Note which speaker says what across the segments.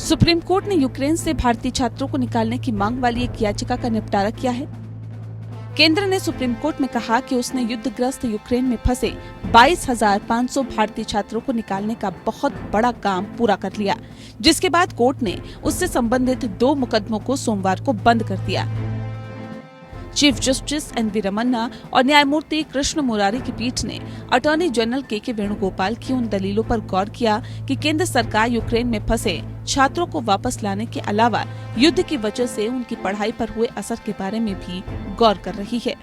Speaker 1: Supreme court ने Ukraine से भारतीय छात्रों को निकालने की मांग वाली एक याचिका का निपटारा किया है। केंद्र ने सुप्रीम कोर्ट में कहा कि उसने युद्धग्रस्त यूक्रेन में फंसे 22,500 भारतीय छात्रों को निकालने का बहुत बड़ा काम पूरा कर लिया, जिसके बाद कोर्ट ने उससे संबंधित 2 मुकदमों को सोमवार को बंद कर दिया। Chief justice NV. रमन्ना और न्यायमूर्ति कृष्ण मुरारी की पीठ ने अटॉर्नी जनरल के वेणुगोपाल की उन दलीलों पर गौर किया कि केंद्र सरकार यूक्रेन में फंसे छात्रों को वापस लाने के अलावा युद्ध की वजह से उनकी पढ़ाई पर हुए असर के बारे में भी गौर कर रही है।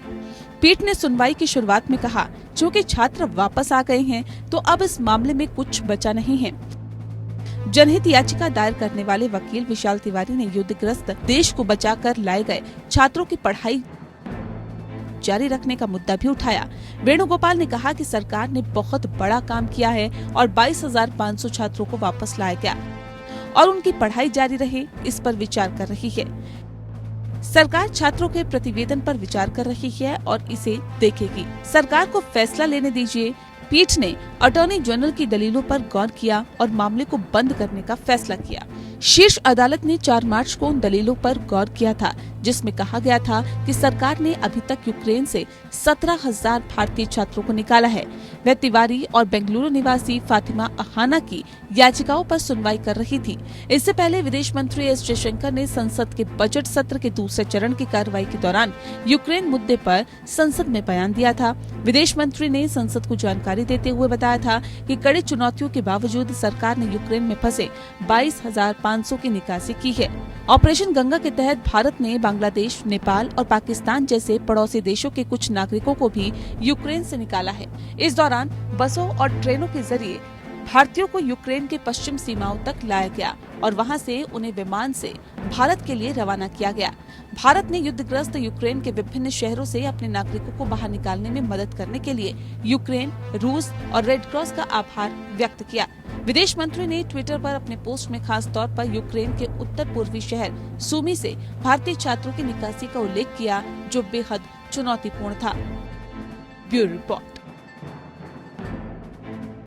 Speaker 1: पीठ ने सुनवाई की शुरुआत में कहा, चूँकि छात्र वापस आ गए हैं तो अब इस मामले में कुछ बचा नहीं है। जनहित याचिका दायर करने वाले वकील विशाल तिवारी ने युद्धग्रस्त देश को बचाकर लाए गए छात्रों की पढ़ाई जारी रखने का मुद्दा भी उठाया। वेणुगोपाल ने कहा कि सरकार ने बहुत बड़ा काम किया है और 22,500 छात्रों को वापस लाया गया और उनकी पढ़ाई जारी रहे, इस पर विचार कर रही है। सरकार छात्रों के प्रतिवेदन पर विचार कर रही है और इसे देखेगी। सरकार को फैसला लेने दीजिए। पीठ ने अटॉर्नी जनरल की दलीलों पर गौर किया और मामले को बंद करने का फैसला किया। शीर्ष अदालत ने 4 मार्च को उन दलीलों पर गौर किया था जिसमें कहा गया था कि सरकार ने अभी तक यूक्रेन से 17,000 भारतीय छात्रों को निकाला है। वह तिवारी और बेंगलुरु निवासी फातिमा अहाना की याचिकाओं पर सुनवाई कर रही थी। इससे पहले विदेश मंत्री एस जयशंकर ने संसद के बजट सत्र के दूसरे चरण की कार्रवाई के दौरान यूक्रेन मुद्दे पर संसद में बयान दिया था। विदेश मंत्री ने संसद को जानकारी देते हुए बताया था कि कड़ी चुनौतियों के बावजूद सरकार ने यूक्रेन में फंसे 22,500 की निकासी की है। ऑपरेशन गंगा के तहत भारत ने बांग्लादेश, नेपाल और पाकिस्तान जैसे पड़ोसी देशों के कुछ नागरिकों को भी यूक्रेन से निकाला है। इस दौरान बसों और ट्रेनों के जरिए भारतीयों को यूक्रेन के पश्चिम सीमाओं तक लाया गया और वहां से उन्हें विमान से भारत के लिए रवाना किया गया। भारत ने युद्धग्रस्त यूक्रेन के विभिन्न शहरों से अपने नागरिकों को बाहर निकालने में मदद करने के लिए यूक्रेन, रूस और रेड क्रॉस का आभार व्यक्त किया। विदेश मंत्री ने ट्विटर पर अपने पोस्ट में खास तौर पर यूक्रेन के उत्तर पूर्वी शहर सूमी से भारतीय छात्रों की निकासी का उल्लेख किया, जो बेहद चुनौतीपूर्ण था। Bureau report.